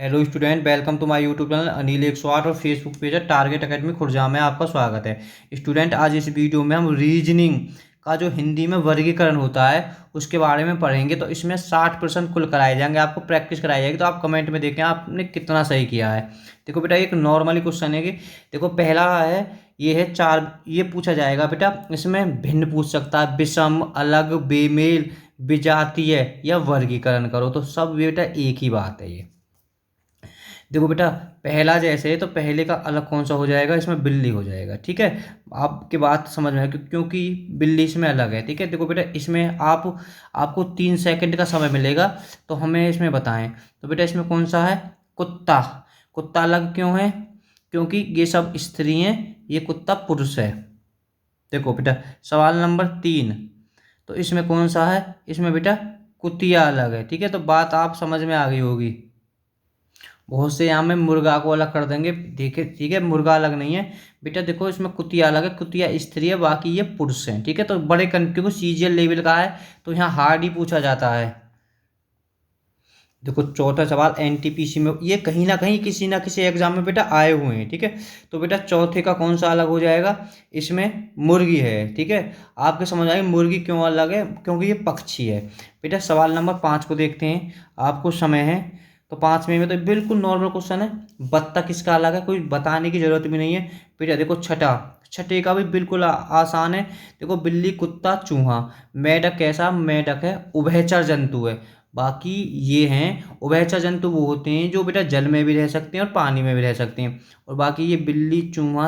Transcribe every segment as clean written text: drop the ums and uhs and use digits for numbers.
Hello student, welcome to my YouTube channel Anil 108 और Facebook page है target academy Khurja में आपका स्वागत है। स्टूडेंट, आज इस वीडियो में हम रीजनिंग का जो हिंदी में वर्गीकरण होता है उसके बारे में पढ़ेंगे। तो इसमें 60% कुल कराए जाएंगे, आपको प्रैक्टिस कराई जाएगी। तो आप कमेंट में देखें आपने कितना सही किया है। देखो बेटा, एक नॉर्मली क्वेश्चन है कि देखो पहला है, ये है चार, ये पूछा जाएगा बेटा। इसमें भिन्न पूछ सकता है, विषम, अलग, बेमेल, विजातीय या वर्गीकरण करो। तो सब बेटा एक ही बात है ये। देखो बेटा, पहला जैसे है तो पहले का अलग कौन सा हो जाएगा, इसमें बिल्ली हो जाएगा। ठीक है, आपकी बात समझ में है क्योंकि बिल्ली इसमें अलग है। ठीक है, देखो बेटा, इसमें आपको 3 सेकंड का समय मिलेगा तो हमें इसमें बताएं। तो बेटा इसमें कौन सा है, कुत्ता। कुत्ता अलग क्यों है, क्योंकि ये सब स्त्री हैं, ये कुत्ता पुरुष है। देखो बेटा, सवाल नंबर 3, तो इसमें कौन सा है, इसमें बेटा कुतिया अलग है। ठीक है, तो बात आप समझ में आ गई होगी। बहुत से यहाँ में मुर्गा को अलग कर देंगे, देखिए। ठीक है, मुर्गा अलग नहीं है बेटा। देखो इसमें कुतिया अलग है, कुतिया स्त्री है, बाकी ये पुरुष हैं। ठीक है, तो बड़े क्योंकि सीजीएल लेवल का है तो यहाँ हार्ड ही पूछा जाता है। देखो चौथा सवाल एनटीपीसी में, ये कहीं ना किसी एग्जाम में बेटा आए हुए हैं। ठीक है, तो बेटा चौथे का कौन सा अलग हो जाएगा, इसमें मुर्गी है। ठीक है, आपके समझ आएगी मुर्गी क्यों अलग है, क्योंकि ये पक्षी है। बेटा सवाल नंबर 5 को देखते हैं, आपको समय है। तो 5वें में तो बिल्कुल नॉर्मल क्वेश्चन है, बत्तख किसका अलग है, कोई बताने की जरूरत भी नहीं है। बेटा देखो छठा, छठे का भी बिल्कुल आसान है। देखो बिल्ली, कुत्ता, चूहा। मेढक कैसा, मेढक है उभयचर जंतु है। बाकी ये हैं उभयचर जंतु, वो होते हैं जो बेटा जल में भी रह सकते हैं और पानी में भी रह सकते हैं। और बाकी ये बिल्ली, चूहा,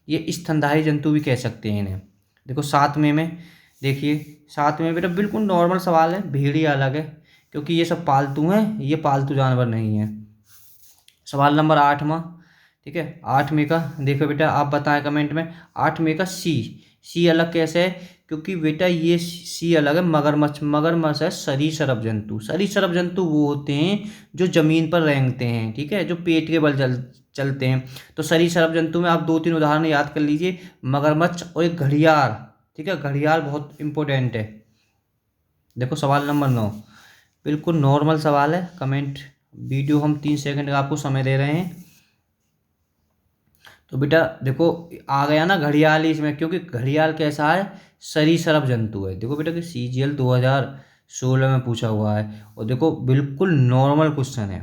ये स्तनधारी जंतु भी कह सकते हैं इन्हें। देखो 7वें में देखिए, 7वें में बेटा बिल्कुल नॉर्मल सवाल है, भेड़िया अलग है क्योंकि ये सब पालतू हैं, ये पालतू जानवर नहीं है। सवाल नंबर 8वां। ठीक है, 8वें का देखो बेटा, आप बताएं कमेंट में। 8वें का सी, सी अलग कैसे है, क्योंकि बेटा ये सी अलग है, मगरमच्छ। मगरमच्छ है सरीसृप जंतु। सरीसृप जंतु वो होते हैं जो जमीन पर रेंगते हैं। ठीक है, जो पेट के बल चलते हैं। तो सरीसृप जंतु में आप 2-3 उदाहरण याद कर लीजिए, मगरमच्छ और एक घड़ियाल। ठीक है, घड़ियाल बहुत इंपॉर्टेंट है। देखो सवाल नंबर 9, बिल्कुल नॉर्मल सवाल है। कमेंट, वीडियो हम 3 सेकंड का आपको समय दे रहे हैं। तो बेटा देखो आ गया ना घड़ियाल इसमें, क्योंकि घड़ियाल कैसा है, सरीसृप जंतु है। देखो बेटा कि सीजीएल 2016 में पूछा हुआ है और देखो बिल्कुल नॉर्मल क्वेश्चन है।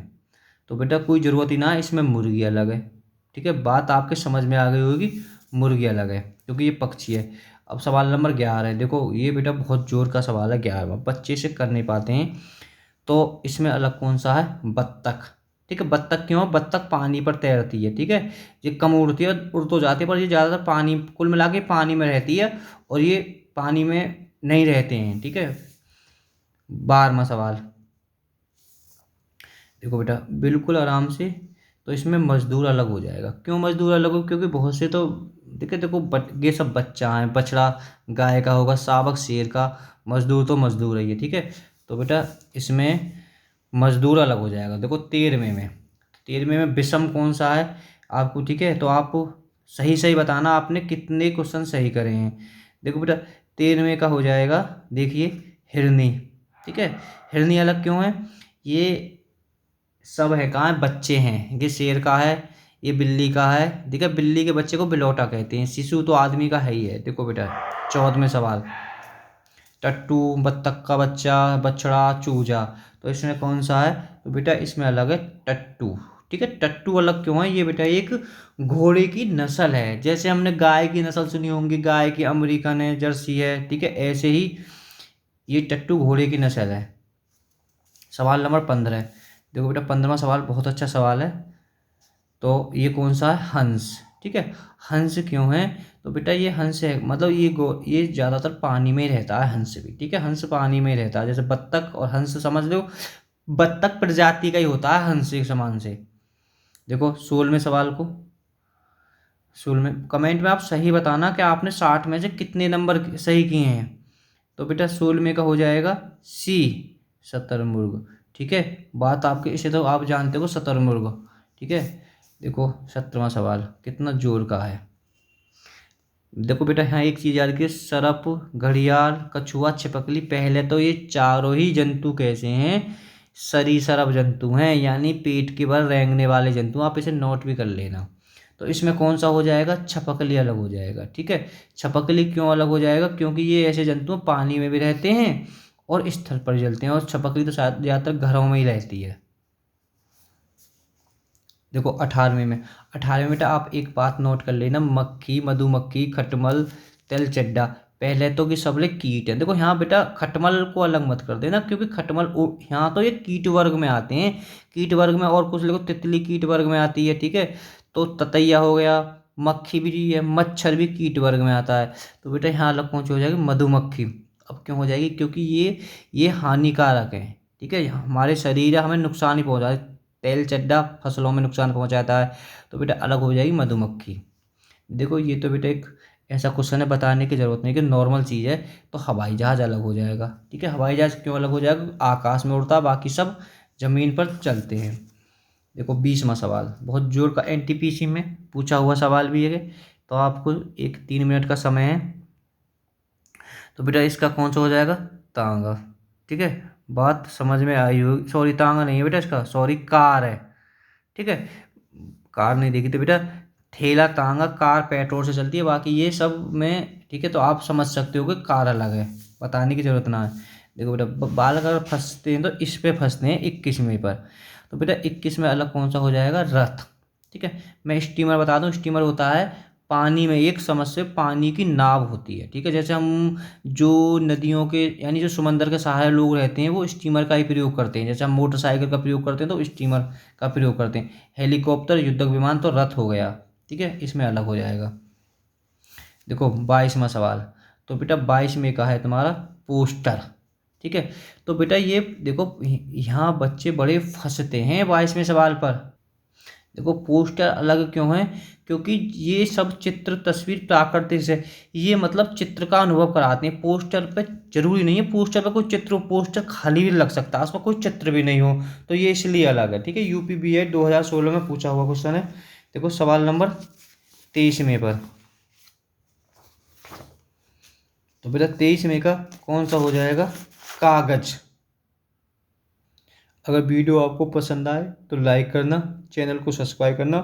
तो बेटा कोई ज़रूरत ही ना है, इसमें मुर्गी अलग है। ठीक है, बात आपके समझ में आ गई होगी, मुर्गी अलग है क्योंकि ये पक्षी है। अब सवाल नंबर 11 है। देखो ये बेटा बहुत जोर का सवाल है, 11वां, बच्चे से कर नहीं पाते हैं। तो इसमें अलग कौन सा है, बत्तख। ठीक है, बत्तख क्यों, बत्तख पानी पर तैरती है। ठीक है, ये कम उड़ती है, उड़ तो जाती है पर ये ज़्यादातर पानी, कुल मिला के पानी में रहती है और ये पानी में नहीं रहते हैं। ठीक है, 12वां सवाल देखो बेटा बिल्कुल आराम से। तो इसमें मजदूर अलग हो जाएगा, क्यों मजदूर अलग हो, क्योंकि बहुत से तो देखो देखो ये सब बच्चा है, बछड़ा गाय का होगा, शावक शेर का, मजदूर तो मजदूर है ये। ठीक है, तो बेटा इसमें मजदूर अलग हो जाएगा। देखो 13वें में विषम कौन सा है आपको। ठीक है, तो आप सही सही बताना आपने कितने क्वेश्चन सही करे हैं। देखो बेटा 13वें का हो जाएगा, देखिए हिरनी। ठीक है, हिरनी अलग क्यों है, ये सब है कहाँ है, बच्चे हैं। ये शेर का है, ये बिल्ली का है। ठीक है, बिल्ली के बच्चे को बिलौटा कहते हैं। शिशु तो आदमी का है ही है। देखो बेटा 14वें सवाल, टट्टू, बत्तख का बच्चा, बछड़ा, चूजा। तो इसमें कौन सा है, तो बेटा इसमें अलग है टट्टू। ठीक है, टट्टू अलग क्यों है, ये बेटा एक घोड़े की नस्ल है। जैसे हमने गाय की नस्ल सुनी होंगी, गाय की अमेरिकन है, जर्सी है। ठीक है, ऐसे ही ये टट्टू घोड़े की नस्ल है। सवाल नंबर 15, देखो बेटा 15वां सवाल बहुत अच्छा सवाल है। तो ये कौन सा है, हंस। ठीक है, हंस क्यों है, तो बेटा ये हंस है, मतलब ये ज़्यादातर पानी में ही रहता है, हंस भी। ठीक है, हंस पानी में ही रहता है, जैसे बत्तख और हंस समझ लो, बत्तख प्रजाति का ही होता है हंस एक समान से। देखो 16वें सवाल को, 16वें कमेंट में आप सही बताना कि आपने 60 में से कितने नंबर सही किए हैं। तो बेटा 16वें का हो जाएगा सी, शतरमुर्ग। ठीक है, बात आपके इसे तो आप जानते हो शतरमुर्ग। ठीक है, देखो 17वां सवाल कितना जोर का है। देखो बेटा यहाँ एक चीज़ याद रखिए, सरप, घड़ियाल, कछुआ, छिपकली। पहले तो ये चारों ही जंतु कैसे हैं, सरीसृप जंतु हैं, यानी पेट के भर रेंगने वाले जंतु। आप इसे नोट भी कर लेना। तो इसमें कौन सा हो जाएगा, छपकली अलग हो जाएगा। ठीक है, छपकली क्यों अलग हो जाएगा, क्योंकि ये ऐसे जंतु पानी में भी रहते हैं और स्थल पर जलते हैं, और छपकली तो शायद ज़्यादातर घरों में ही रहती है। देखो 18वें में, 18वें बेटा आप एक बात नोट कर लेना, मक्खी, मधुमक्खी, खटमल, तेलचट्टा। पहले तो कि सब लोग कीट है। देखो यहाँ बेटा खटमल को अलग मत कर देना, क्योंकि खटमल यहाँ तो ये कीट वर्ग में आते हैं, कीट वर्ग में। और कुछ लोग तितली कीट वर्ग में आती है। ठीक है, तो ततैया हो गया, मक्खी भी है, मच्छर भी कीट वर्ग में आता है। तो बेटा यहाँ अलग कौन सी हो जाएगी, मधुमक्खी। अब क्यों हो जाएगी, क्योंकि ये हानिकारक है। ठीक है, हमारे शरीर हमें नुकसान ही पहुँचा, तेल चड्डा फसलों में नुकसान पहुंचाता है। तो बेटा अलग हो जाएगी मधुमक्खी। देखो ये तो बेटा एक ऐसा क्वेश्चन है, बताने की जरूरत नहीं कि नॉर्मल चीज़ है। तो हवाई जहाज अलग हो जाएगा। ठीक है, हवाई जहाज क्यों अलग हो जाएगा, आकाश में उड़ता है, बाकी सब जमीन पर चलते हैं। देखो 20वां सवाल, बहुत जोर का एनटीपीसी में पूछा हुआ सवाल भी है। तो आपको एक 3 मिनट का समय है। तो बेटा इसका कौन सा हो जाएगा, तांगा। ठीक है, बात समझ में आई होगी। सॉरी तांगा नहीं है बेटा इसका, सॉरी कार है। ठीक है, कार नहीं देखी तो बेटा ठेला तांगा, कार पेट्रोल से चलती है, बाकी ये सब में। ठीक है, तो आप समझ सकते हो कि कार अलग है, बताने की जरूरत ना है। देखो बेटा बालक अगर फंसते हैं तो इस पे फंसते हैं 21वें पर। तो बेटा 21 में अलग कौन सा हो जाएगा, रथ। ठीक है, मैं स्टीमर बता दूं, स्टीमर होता है पानी में, एक समझ से पानी की नाव होती है। ठीक है, जैसे हम जो नदियों के यानी जो समंदर के सहारे लोग रहते हैं वो स्टीमर का ही प्रयोग करते हैं। जैसे हम मोटरसाइकिल का प्रयोग करते हैं तो स्टीमर का प्रयोग करते हैं। हेलीकॉप्टर, युद्धक विमान, तो रथ हो गया। ठीक है, इसमें अलग हो जाएगा। देखो 22वां सवाल, तो बेटा 22 में का है तुम्हारा पोस्टर। ठीक है, तो बेटा ये देखो यहाँ बच्चे बड़े फंसते हैं 22वें सवाल पर। देखो पोस्टर अलग क्यों है, क्योंकि ये सब चित्र तस्वीर प्राकृतिक से, ये मतलब चित्र का अनुभव कराते हैं। पोस्टर पे जरूरी नहीं है पोस्टर पे कोई चित्र हो, पोस्टर खाली भी लग सकता है, उसमें कोई चित्र भी नहीं हो, तो ये इसलिए अलग है। ठीक है, यूपीबीए 2016 में पूछा हुआ क्वेश्चन है। देखो सवाल नंबर 23वें पर, तो बेटा 23वें का कौन सा हो जाएगा, कागज। अगर वीडियो आपको पसंद आए तो लाइक करना, चैनल को सब्सक्राइब करना,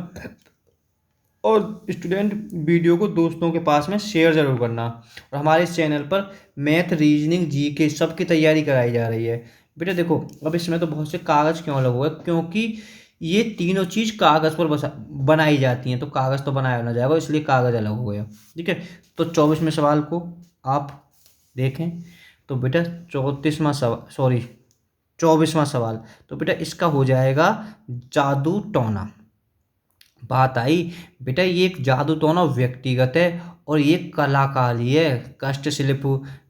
और स्टूडेंट वीडियो को दोस्तों के पास में शेयर ज़रूर करना। और हमारे इस चैनल पर मैथ, रीजनिंग, जीके सब की तैयारी कराई जा रही है। बेटा देखो अब इसमें तो बहुत से कागज़ क्यों अलग हुए, क्योंकि ये तीनों चीज़ कागज़ पर बनाई जाती हैं, तो कागज़ तो बनाया ना जाएगा, इसलिए कागज़ अलग हो गया। ठीक है, तो 24वें सवाल को आप देखें। तो बेटा 34वां सवाल, सॉरी 24वां सवाल, तो बेटा इसका हो जाएगा जादू टोना। बात आई बेटा, ये एक जादू टोना व्यक्तिगत है और ये कलाकारी है। कष्ट शिल्प,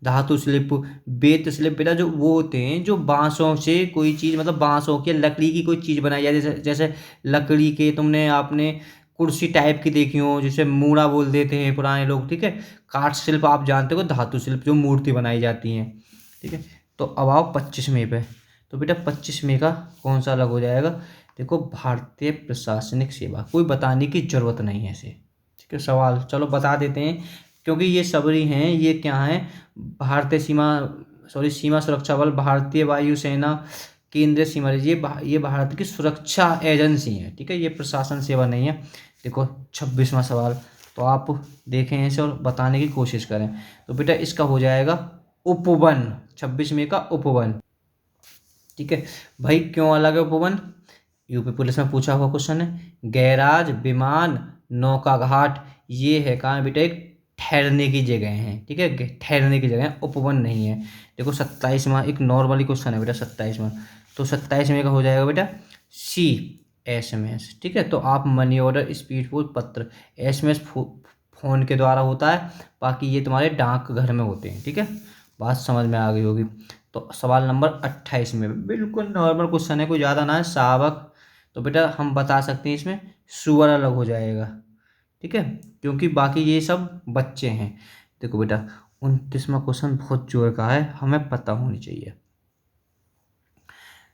धातु शिल्प, बेत शिल्प, बेटा जो वो होते हैं जो बांसों से कोई चीज़, मतलब बांसों के लकड़ी की कोई चीज़ बनाई जाए, जैसे जैसे लकड़ी के तुमने आपने कुर्सी टाइप की देखी हो, जिसे मूड़ा बोल देते हैं पुराने लोग। ठीक है, काठ शिल्प आप जानते हो, धातु शिल्प जो मूर्ति बनाई जाती हैं। ठीक है, तो अब आओ 25वें पे। तो बेटा 25वें का कौन सा अलग हो जाएगा, देखो भारतीय प्रशासनिक सेवा, कोई बताने की जरूरत नहीं है इसे। ठीक है, सवाल चलो बता देते हैं, क्योंकि ये सबरी हैं। ये क्या है, भारतीय सीमा, सॉरी सीमा सुरक्षा बल, भारतीय वायुसेना, केंद्रीय सीमा, ये भारत की सुरक्षा एजेंसी है। ठीक है, ये प्रशासन सेवा नहीं है। देखो 26वां सवाल, तो आप देखें इसे और बताने की कोशिश करें। तो बेटा इसका हो जाएगा उपवन, 26वें का उपवन। ठीक है भाई, क्यों अलग है उपवन, यूपी पुलिस में पूछा हुआ क्वेश्चन है। गैराज, विमान, नौका घाट, ये है कहाँ बेटा, एक ठहरने की जगह है। ठीक है, ठहरने की जगह, उपवन नहीं है। देखो 27वां एक नॉर्मली क्वेश्चन है बेटा 27वां, तो 27वें का हो जाएगा बेटा सी, एसएमएस। ठीक है, तो आप मनी ऑर्डर, स्पीड पोस्ट, पत्र, एसएमएस फोन के द्वारा होता है, बाकी ये तुम्हारे डाक घर में होते हैं। ठीक है, बात समझ में आ गई होगी। तो सवाल नंबर 28 में बिल्कुल नॉर्मल क्वेश्चन है, कोई ज़्यादा ना है, शावक। तो बेटा हम बता सकते हैं इसमें सुअर अलग हो जाएगा। ठीक है, क्योंकि बाकी ये सब बच्चे हैं। देखो बेटा 29वां क्वेश्चन बहुत जोर का है, हमें पता होनी चाहिए।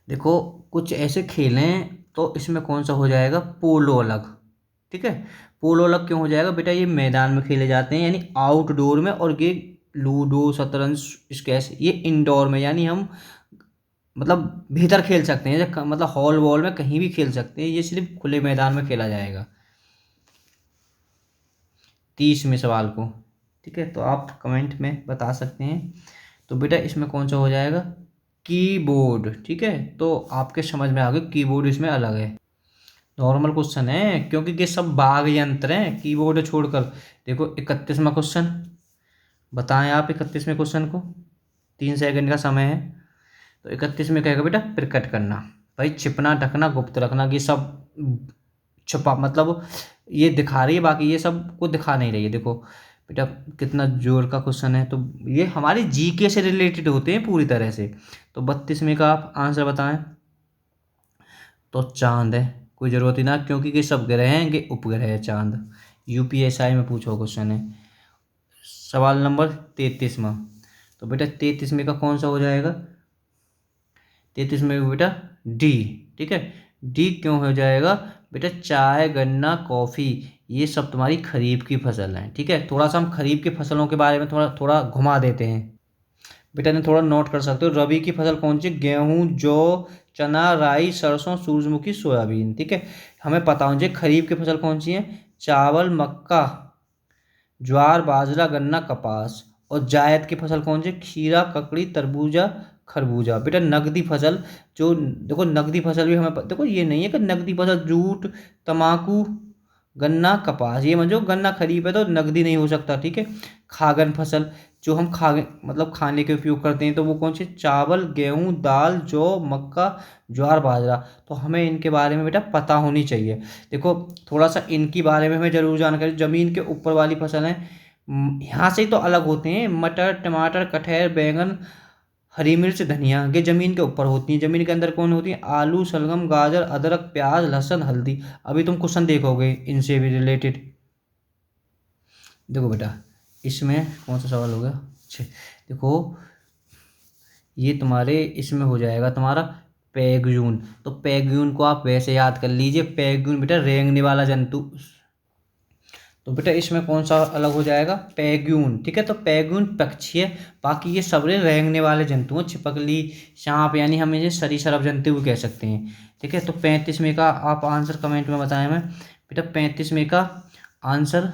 देखो कुछ ऐसे खेल हैं, तो इसमें कौन सा हो जाएगा, पोलो अलग। ठीक है, पोलो अलग क्यों हो जाएगा बेटा, ये मैदान में खेले जाते हैं यानी आउटडोर में, और ये लूडो, शतरंज, स्क्वैश ये इंडोर में, यानी हम मतलब भीतर खेल सकते हैं, मतलब हॉल वॉल में कहीं भी खेल सकते हैं, ये सिर्फ खुले मैदान में खेला जाएगा। 30वें सवाल को, ठीक है, तो आप कमेंट में बता सकते हैं। तो बेटा इसमें कौन सा हो जाएगा, कीबोर्ड, ठीक है। तो आपके समझ में आ गया कीबोर्ड इसमें अलग है, नॉर्मल क्वेश्चन है, क्योंकि ये सब वाद्य यंत्र हैं कीबोर्ड छोड़कर। देखो 31वां क्वेश्चन, बताएं आप 31वें क्वेश्चन को, 3 सेकंड का समय है। तो 31 में कहेगा बेटा प्रकट करना, भाई छिपना ढकना गुप्त रखना, ये सब छुपा मतलब ये दिखा रही है, बाकी ये सब को दिखा नहीं रही है। देखो बेटा कितना जोर का क्वेश्चन है, तो ये हमारे जीके से रिलेटेड होते हैं पूरी तरह से। तो 32वें का आप आंसर बताएं। तो चांद है, कोई ज़रूरत ही ना, क्योंकि ये सब ग्रह हैं, ये उपग्रह है चांद, यूपीएसआई में पूछो क्वेश्चन है। सवाल नंबर 33वां, तो बेटा 33वें का कौन सा हो जाएगा, 33 में बेटा डी, ठीक है। डी क्यों हो जाएगा बेटा, चाय गन्ना कॉफ़ी ये सब तुम्हारी खरीफ की फसल हैं, ठीक है। थोड़ा सा हम खरीफ की फसलों के बारे में थोड़ा थोड़ा घुमा देते हैं, बेटा ने थोड़ा नोट कर सकते हो। रबी की फसल कौन सी, गेहूं जौ चना राई सरसों सूरजमुखी सोयाबीन, ठीक है। हमें पता होना चाहिए खरीफ की फसल कौन सी है, चावल मक्का ज्वार बाजरा गन्ना कपास। और जायद की फसल कौन सी, खीरा ककड़ी तरबूजा खरबूजा। बेटा नकदी फसल जो, देखो नकदी फसल भी हमें देखो ये नहीं है कि नकदी फसल जूट तम्बाकू गन्ना कपास, ये समझो गन्ना खरीफ है तो नकदी नहीं हो सकता, ठीक है। खागन फसल जो हम खा मतलब खाने के उपयोग करते हैं, तो वो कौन सी, चावल गेहूं दाल जौ मक्का ज्वार बाजरा। तो हमें इनके बारे में बेटा पता होनी चाहिए। देखो थोड़ा सा इनके बारे में हमें जरूर जानकारी, ज़मीन के ऊपर वाली फसल है, यहाँ से तो अलग होते हैं, मटर टमाटर कटहल बैंगन हरी मिर्च धनिया, ये जमीन के ऊपर होती हैं। जमीन के अंदर कौन होती है, आलू शलगम गाजर अदरक प्याज लहसुन हल्दी। अभी तुम क्वेश्चन देखोगे इनसे भी रिलेटेड। देखो बेटा इसमें कौन सा सवाल होगा, अच्छा देखो ये तुम्हारे इसमें हो जाएगा तुम्हारा पैगुन। तो पैगुन को आप वैसे याद कर लीजिए, पैगुन बेटा रेंगने वाला जंतु। तो बेटा इसमें कौन सा अलग हो जाएगा, पैगुन, ठीक है। तो पैगुन पक्षी है, बाकी ये सबरे रेंगने वाले जंतु हैं, छिपकली सांप, यानी हम इसे सरीसृप जंतु भी कह सकते हैं, ठीक है। तो 35वें का आप आंसर कमेंट में बताएं हमें। बेटा 35वें का आंसर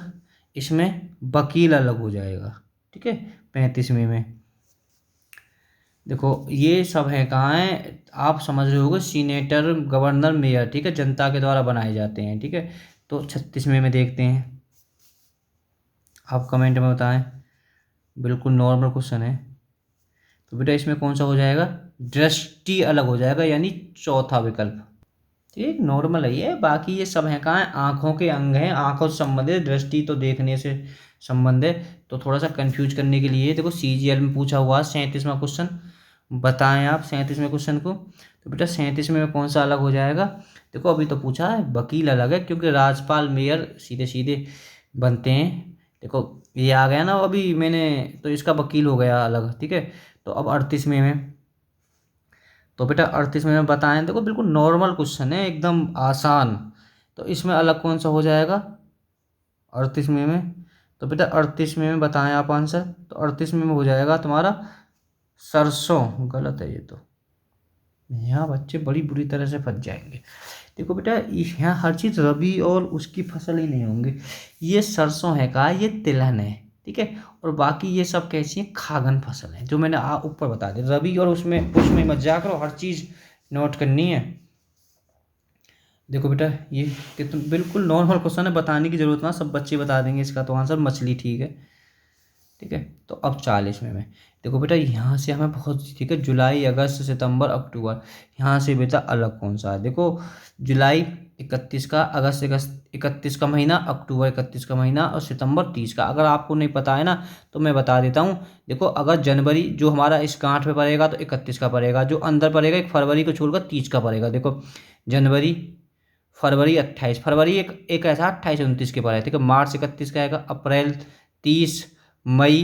इसमें वकील अलग हो जाएगा, ठीक है। 35वें में देखो ये सब है कहाँ है, आप समझ रहे होगे, सीनेटर गवर्नर मेयर, ठीक है, जनता के द्वारा बनाए जाते हैं, ठीक है। तो 36वें में देखते हैं, आप कमेंट में बताएं, बिल्कुल नॉर्मल क्वेश्चन है। तो बेटा इसमें कौन सा हो जाएगा, दृष्टि अलग हो जाएगा, यानी चौथा विकल्प, ठीक नॉर्मल है ये। बाकी ये सब है कहाँ है, आँखों के अंग हैं, आँखों से संबंधित, दृष्टि तो देखने से संबंध है। तो थोड़ा सा कंफ्यूज करने के लिए देखो सीजीएल में पूछा हुआ 37वां क्वेश्चन, बताएं आप 37वें क्वेश्चन को। तो बेटा 37वें में कौन सा अलग हो जाएगा, देखो अभी तो पूछा है वकील अलग है, क्योंकि राज्यपाल मेयर सीधे सीधे बनते हैं। देखो ये आ गया ना अभी मैंने, तो इसका वकील हो गया अलग, ठीक है। तो अब 38वें में, तो बेटा 38वें में बताएं, देखो बिल्कुल नॉर्मल क्वेश्चन है एकदम आसान। तो इसमें अलग कौन सा हो जाएगा 38वें में, तो बेटा 38वें में बताएं आप आंसर। तो 38वें में हो जाएगा तुम्हारा सरसों, गलत है ये तो, यहाँ बच्चे बड़ी बुरी तरह से फंस जाएंगे। देखो बेटा यहाँ हर चीज़ रबी और उसकी फसल ही नहीं होंगे, ये सरसों है का, ये तिलहन है, ठीक है। और बाकी ये सब कैसी है, खागन फसल है, जो मैंने ऊपर बता दिया। रबी और उसमें उसमें मत जा करो, हर चीज़ नोट करनी है। देखो बेटा ये कितना बिल्कुल नॉर्मल क्वेश्चन है, बताने की जरूरत ना, सब बच्चे बता देंगे इसका तो आंसर, मछली, ठीक है, ठीक है। तो अब 40वें में देखो बेटा यहाँ से हमें बहुत, ठीक है, जुलाई अगस्त सितंबर अक्टूबर, यहाँ से बेटा अलग कौन सा है, देखो जुलाई 31 का, अगस्त 31 का महीना, अक्टूबर 31 का महीना और सितंबर 30 का। अगर आपको नहीं पता है ना तो मैं बता देता हूँ। देखो अगर जनवरी जो हमारा इस गांठ में पड़ेगा तो 31 का पड़ेगा, जो अंदर पड़ेगा एक फरवरी को छोड़कर 30 का पड़ेगा। देखो जनवरी फरवरी 28, फरवरी एक ऐसा 28 29 के पर है, ठीक है। मार्च 31 का आएगा, अप्रैल 30, मई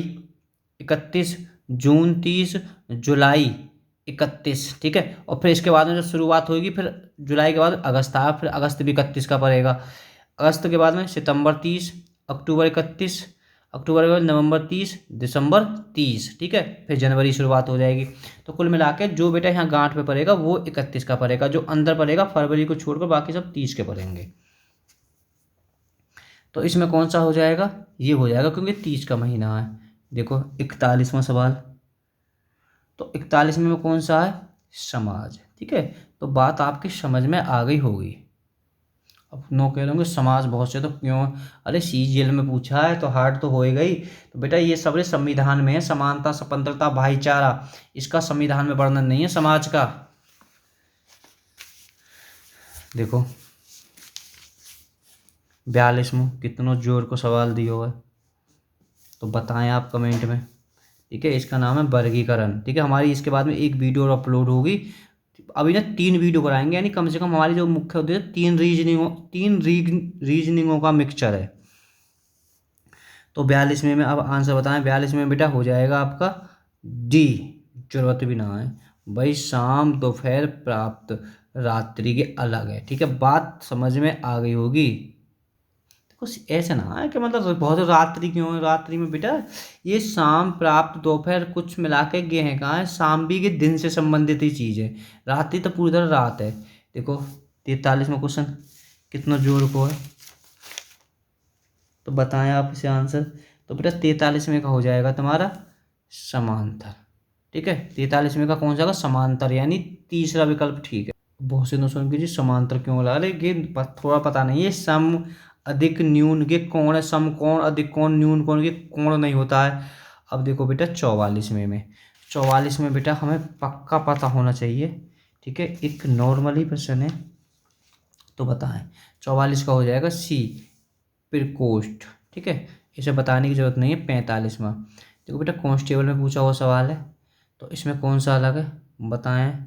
31, जून 30, जुलाई 31, ठीक है। और फिर इसके बाद में जब शुरुआत होगी, फिर जुलाई के बाद अगस्त आया, फिर अगस्त भी 31 का पड़ेगा। अगस्त के बाद में सितंबर 30, अक्टूबर 31, अक्टूबर के बाद नवंबर 30, दिसंबर 30, ठीक है, फिर जनवरी शुरुआत हो जाएगी। तो कुल मिला के जो बेटा यहाँ गांठ पे पड़ेगा वो 31 का पड़ेगा, जो अंदर पड़ेगा फरवरी को छोड़कर बाकी सब 30 के पड़ेंगे। तो इसमें कौन सा हो जाएगा, ये हो जाएगा क्योंकि 30 का महीना है। देखो 41वां सवाल, तो 41 में कौन सा है, समाज, ठीक है। तो बात आपकी समझ में आ गई होगी। अब नो कह लोगे समाज बहुत से तो क्यों, अरे सीजीएल में पूछा है तो हार्ड तो होएगा ही। तो बेटा ये सब संविधान में है, समानता, स्वतंत्रता, भाईचारा, इसका संविधान में वर्णन नहीं है समाज का। देखो 42वां, कितनों जोर को सवाल दियो है, तो बताएं आप कमेंट में, ठीक है। इसका नाम है वर्गीकरण, ठीक है। हमारी इसके बाद में एक वीडियो और अपलोड होगी, अभी ना 3 वीडियो कराएंगे, यानी कम से कम हमारी जो मुख्य उद्देश्य 3 रीजनिंगों का मिक्सचर है। तो 42वें में अब आंसर बताएं, 42वें में बेटा हो जाएगा आपका डी, जरूरत भी ना है भाई, शाम दोपहर प्राप्त रात्रि के अलग है, ठीक है। बात समझ में आ गई होगी। कुछ ऐसे ना है कि मतलब बहुत रात्रि क्यों है, रात्रि में बेटा ये शाम प्राप्त दोपहर कुछ मिला के गे हैं, कहाँ है, शाम भी के दिन से संबंधित ही चीज़ है, रात्रि तो पूरी तरह रात है। देखो 43वां क्वेश्चन, कितना जोर को है, तो बताएं आप इसे आंसर। तो बेटा 43वें का हो जाएगा तुम्हारा समांतर, ठीक है। 43वें का कौन सा होगा, समांतर, यानी तीसरा विकल्प ठीक है। बहुत से दोस्तों कीजिए समांतर क्यों बोला, अरे ये थोड़ा पता नहीं है, सम अधिक न्यून के कोण है, सम कोण अधिक कोण न्यून कोण के कोण नहीं होता है। अब देखो बेटा 44वें बेटा हमें पक्का पता होना चाहिए, ठीक है, एक नॉर्मल ही प्रश्न है। तो बताएं 44 का हो जाएगा सी, प्रकोष्ठ, ठीक है, इसे बताने की जरूरत नहीं है। 45वां, देखो बेटा कांस्टेबल में पूछा हुआ सवाल है, तो इसमें कौन सा अलग है बताएं।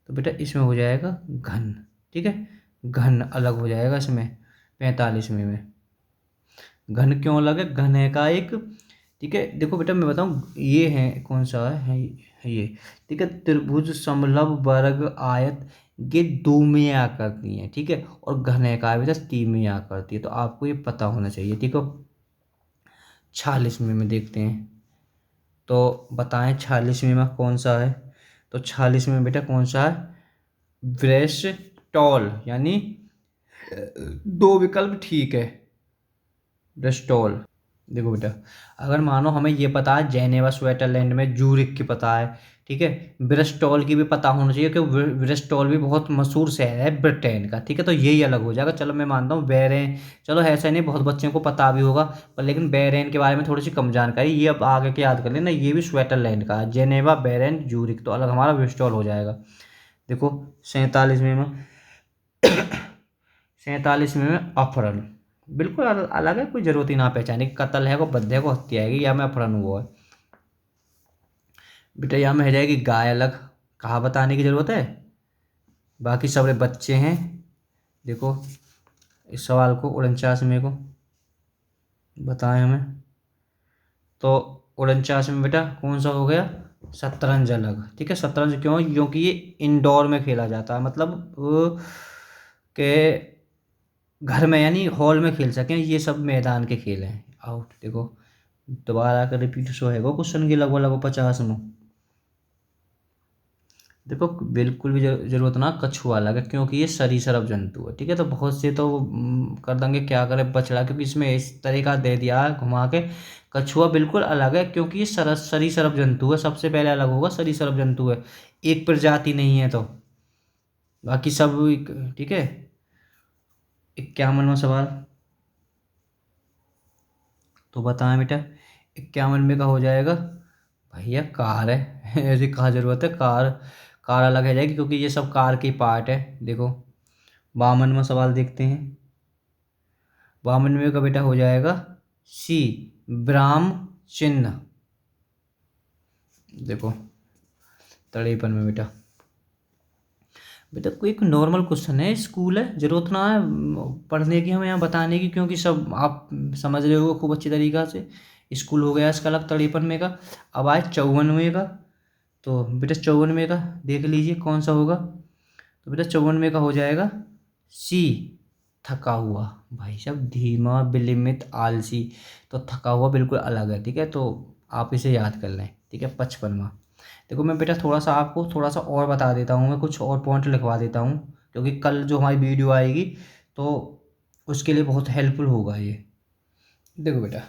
तो बेटा इसमें हो जाएगा घन, ठीक है, घन अलग हो जाएगा इसमें 45वें में। घन क्यों अलग है, घन है का एक, ठीक है। देखो बेटा मैं बताऊं, ये है कौन सा है ये, ठीक है, त्रिभुज, समलंब, वर्ग, आयत, ये द्विमीय आकृति है, ठीक है। और घन का बेटा त्रिमीय आकृति है, तो आपको ये पता होना चाहिए, ठीक है। 46वें में देखते हैं, तो बताएं 46वें में कौन सा है। तो 46वें में बेटा कौन सा है, ब्रेस्टॉल, यानी 2 विकल्प ठीक है, ब्रेस्टॉल। देखो बेटा अगर मानो हमें ये पता है जेनेवा स्विट्जरलैंड में, जूरिक की पता है, ठीक है, ब्रिस्टॉल की भी पता होना चाहिए कि ब्रिस्टॉल भी बहुत मशहूर शहर है ब्रिटेन का, ठीक है। तो यही अलग हो जाएगा, चलो मैं मानता हूँ बेरेन, चलो ऐसा नहीं बहुत बच्चों को पता भी होगा, पर लेकिन बेरेन के बारे में थोड़ी सी कम जानकारी, ये अब आगे के याद कर लेना, ये भी स्विट्जरलैंड का है, जेनेवा, बेरेन, जूरिक, तो अलग हमारा ब्रिस्टॉल हो जाएगा। देखो 47वें में अपहरण, बिल्कुल अलग है, कोई जरूरत ही ना पहचाने, कत्ल है को, बद्दे को, हत्या है या में अपहरण हुआ है। बेटा यहाँ में रह जाएगी गाय अलग, कहाँ बताने की जरूरत है, बाकी सब बच्चे हैं। देखो इस सवाल को 49वें को बताएं हमें, तो 49वें बेटा कौन सा हो गया, शतरंज अलग, ठीक है। शतरंज क्यों, क्योंकि ये इंडोर में खेला जाता है, मतलब के घर में यानी हॉल में खेल सकें, ये सब मैदान के खेल हैं। आउट, देखो दोबारा कर रिपीट सो है क्वेश्चन के लगभग लगभग 50 में। देखो बिल्कुल भी जरूरत ना, कछुआ अलग है क्योंकि ये सरीसृप जंतु है, ठीक है। तो बहुत से तो कर देंगे क्या करे बछड़ा, क्योंकि इसमें इस तरीका दे दिया है घुमा के, कछुआ बिल्कुल अलग है क्योंकि ये सरीसृप जंतु है, सबसे पहले अलग होगा, सरीसृप जंतु है, एक प्रजाति नहीं है, तो बाकी सब ठीक है। 51वां सवाल, तो बताएं बेटा 51वें का हो जाएगा, भैया कार है ऐसी कहाँ जरूरत है, कार, कार अलग है जाएगी क्योंकि ये सब कार की पार्ट है। देखो 52वां सवाल देखते हैं, 52वें का बेटा हो जाएगा सी, ब्राह्म चिन्ह। देखो 53 में बेटा, बेटा कोई एक नॉर्मल क्वेश्चन है, स्कूल है, जरूरत ना है पढ़ने की हमें यहाँ बताने की, क्योंकि सब आप समझ रहे हो खूब अच्छी तरीक़ा से। स्कूल हो गया इसका अलग 53वें का। अब आए 54वें का, तो बेटा 54वें का देख लीजिए कौन सा होगा। तो बेटा 54वें का हो जाएगा सी, थका हुआ, भाई साहब धीमा, विलिमित, आलसी। तो थका हुआ बिल्कुल अलग है, ठीक है। तो आप इसे याद कर लें, ठीक है। 55वां, देखो मैं बेटा थोड़ा सा आपको थोड़ा सा और बता देता हूँ, मैं कुछ और पॉइंट लिखवा देता हूँ, क्योंकि कल जो हमारी वीडियो आएगी तो उसके लिए बहुत हेल्पफुल होगा ये। देखो बेटा,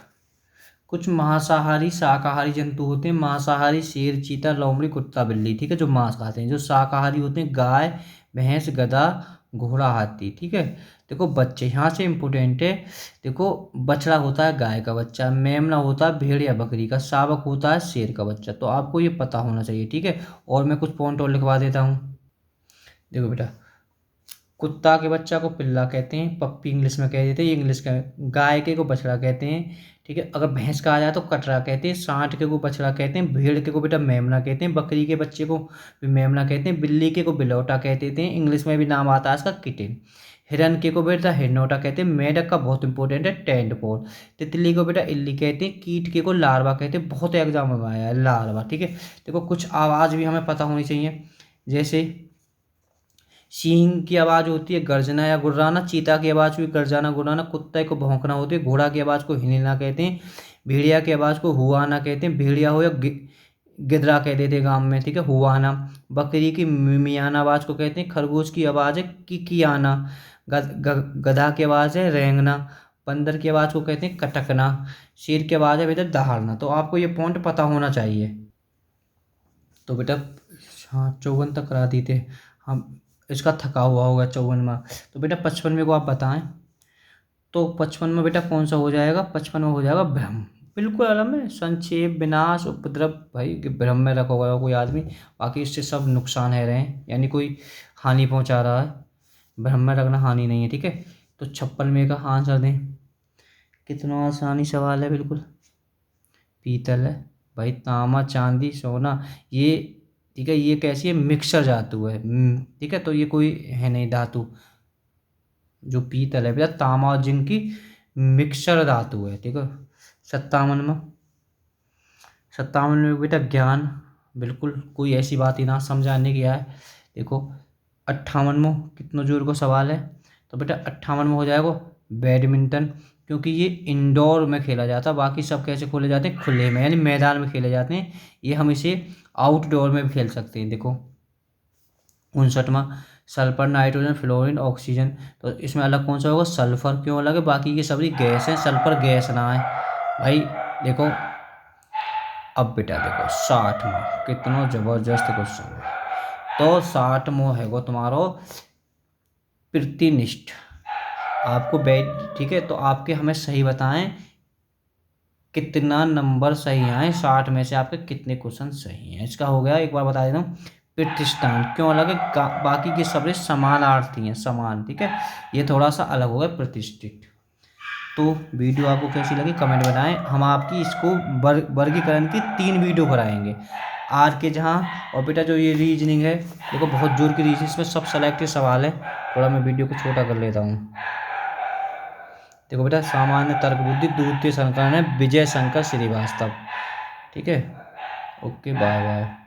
कुछ मांसाहारी शाकाहारी जंतु होते हैं। मांसाहारी शेर, चीता, लोमड़ी, कुत्ता, बिल्ली, ठीक है, जो मांस खाते हैं। जो शाकाहारी होते हैं गाय, भैंस, गधा, घोड़ा, हाथी, ठीक है। देखो बच्चे यहाँ से इम्पोर्टेंट है। देखो बछड़ा होता है गाय का बच्चा, मेमना होता है भेड़ या बकरी का, शावक होता है शेर का बच्चा। तो आपको ये पता होना चाहिए, ठीक है। और मैं कुछ पॉइंट और लिखवा देता हूँ। देखो बेटा, कुत्ता के बच्चा को पिल्ला कहते हैं, पप्पी इंग्लिश में कह देते हैं, ये इंग्लिश का। गाय के को बछड़ा कहते हैं, ठीक है। अगर भैंस का आ जाए तो कटरा कहते हैं, सांड के को बछड़ा कहते हैं, भेड़ के को बेटा मेमना कहते हैं, बकरी के बच्चे को भी मेमना कहते हैं, बिल्ली के को बिलौटा कहते हैं, इंग्लिश में भी नाम आता है इसका किटिन। हिरन के को बेटा हिरनौटा कहते हैं, मेढक का बहुत इंपॉर्टेंट है टेंटपोल। तितली को बेटा इल्ली कहते हैं, कीट के को लार्वा कहते हैं, बहुत एग्जाम में आया है लार्वा, ठीक है। देखो कुछ आवाज़ भी हमें पता होनी चाहिए, जैसे सींग की आवाज़ होती है गर्जना या गुर्राना, चीता की आवाज़ भी गर्जाना गुर्राना, कुत्ते को भौंकना होती है, घोड़ा की आवाज़ को हिलना कहते हैं, भेड़िया की आवाज़ को हुआना कहते हैं, भेड़िया हो या गिदरा कह देते हैं गाँव में, ठीक है, हुआना। बकरी की मियाना आवाज़ को कहते हैं, खरगोश की आवाज़ है किकियाना, गधा की आवाज़ है रेंगना, बंदर की आवाज़ को कहते हैं कटकना, शेर की आवाज़ है बेटा दहाड़ना। तो आपको ये पॉइंट पता होना चाहिए। तो बेटा हाँ 54 तक करा दी थे हम, इसका थका हुआ होगा 54वां। तो बेटा 55वें को आप बताएं। तो 55 में बेटा कौन सा हो जाएगा? 55 में हो जाएगा ब्रह्म। बिल्कुल आराम है, संक्षेप, विनाश, उपद्रव। भाई कि ब्रह्म में रखा हुआ है कोई आदमी, बाकी इससे सब नुकसान है रहे हैं, यानी कोई हानि पहुंचा रहा है। ब्रह्म में रखना हानि नहीं है, ठीक है। तो 56 में का आंसर दें। कितना आसानी सवाल है, बिल्कुल। पीतल है भाई, तांबा, चांदी, सोना, ये ठीक है। ये कैसी है? मिक्सर धातु है, ठीक है। तो ये कोई है नहीं धातु। जो पीतल है बेटा तांबा और जिंक की मिक्सर धातु है, ठीक है। 57 में, 57 में बेटा ज्ञान, बिल्कुल कोई ऐसी बात ही ना समझाने की है। देखो 58 में कितनों जोर को सवाल है, तो बेटा 58 में हो जाएगा बैडमिंटन, क्योंकि ये इंडोर में खेला जाता है। बाकी सब कैसे खोले जाते हैं? खुले में, यानी मैदान में खेले जाते हैं। ये हम इसे आउटडोर में भी खेल सकते हैं। देखो 59वां सल्फर, नाइट्रोजन, फ्लोरीन, ऑक्सीजन। तो इसमें अलग कौन सा होगा? सल्फर। क्यों अलग है? बाकी की सभी गैस है, सल्फर गैस ना है भाई। देखो अब बेटा देखो 60वां, कितना जबरदस्त क्वेश्चन है। तो 60वां है वो तुम्हारो प्रतिनिष्ठ। आपको बैठ, ठीक है। तो आपके हमें सही बताएं कितना नंबर सही आए, 60 में से आपके कितने क्वेश्चन सही हैं। इसका हो गया, एक बार बता देता हूँ। प्रतिष्ठान क्यों अलग है? बाकी की सभी समानार्थी हैं, समान, ठीक है। ये थोड़ा सा अलग हो गया प्रतिष्ठित। तो वीडियो आपको कैसी लगी कमेंट बनाएं। हम आपकी इसको वर्गीकरण की 3 वीडियो कराएंगे आज के जहाँ। और बेटा जो ये रीजनिंग है, देखो बहुत जोर की रीजनिंग, इसमें सब सेलेक्टेड सवाल है। थोड़ा मैं वीडियो को छोटा कर लेता हूँ। देखो बेटा सामान्य तर्क बुद्धि, द्वितीय संस्करण है, विजय शंकर श्रीवास्तव, ठीक है। Okay bye bye.